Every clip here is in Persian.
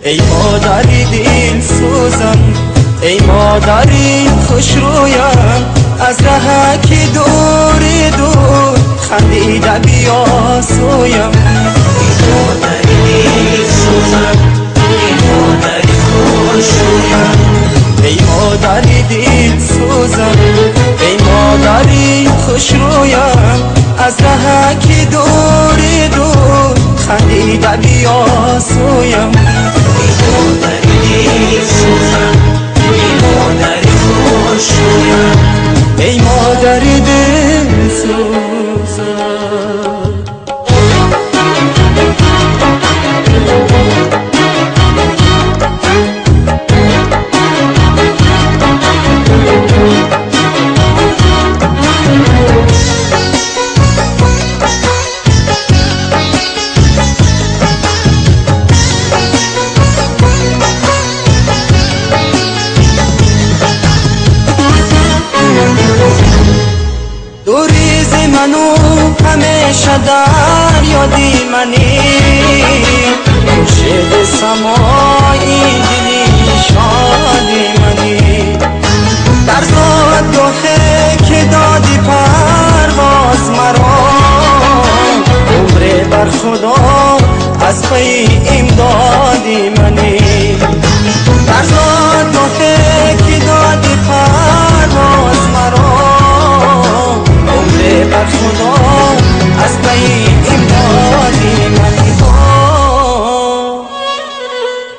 ای مادری دل سوزم، ای مادری خوش رویم، از ره که دور دور خندیده بیا سویم. ای مادری دل سوزم، ای مادری خوش رویم، ای مادری دل سوزم، ای مادری خوش رویم، از ره که دور دور خندیده بیا سویم. ای مادری دل سوزم، ای مادری خوش رویم، ای مادری دل سوزم. دوریز منو همیشه در یادی منی، خورشید سمایی دلی شادی منی، در زادگاهی که دادی پرواز مرا، عمر بر خدا از پی امدادی منی، در زادگاهی که دادی پرواز مرا، بر خدا از پی امدادی منی.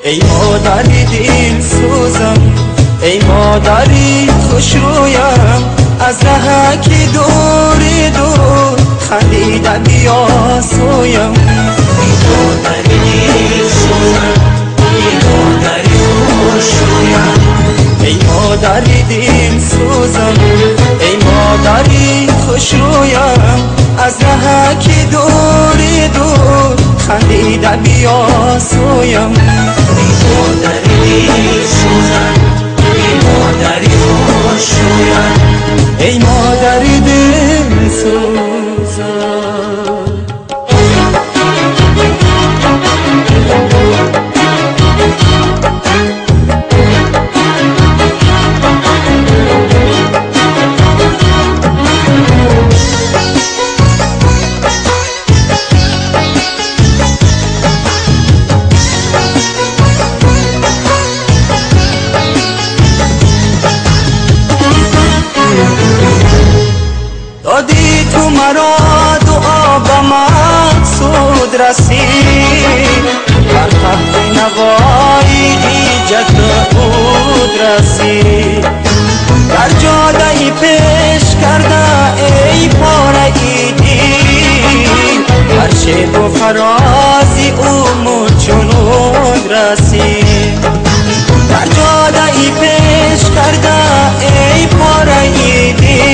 ای مادری دل سوزم، ای مادری خوش رویم، از ره که دور دور خندیده بیا سویم. ای مادری دل سوزم، ای مادری خوش رویم، ای مادری دل سوزم، ای مادری خوش رویم، از ره که دور دور خندیده بیا سویم. ای مادری دل سوزم، ای مادری خوش رویم، ای مادری دل سوزم. دادی تو مرا دعا به مقصود رسید، بر تخت نوایی ایجاد بود رسید، در جاده پیش کرده ای پاره ایدی، هر شیب و فرازی او چنود رسید، در جاده پیش کرده ای پاره ایدی،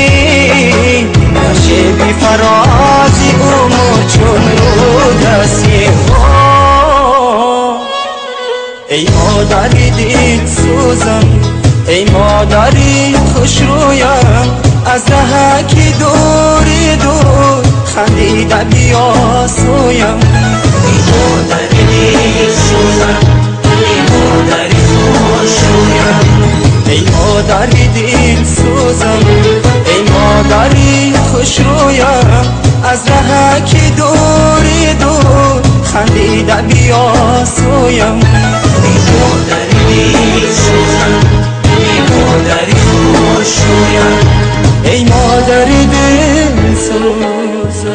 بی فرازی امور چون رو دستی. ای مادری دل سوزم، ای مادری خوش رویم، از ره که دور دور خندیده بیا سویم. ای مادری دل سوزم، ای مادری خوش رویم، ای مادری دل سوزم، ای مادری خوش رویم، از ره که دور دور خندیده بیا سویم. ای مادری دل سوزم، ای مادری خوش رویم، ای مادری دل سوزم.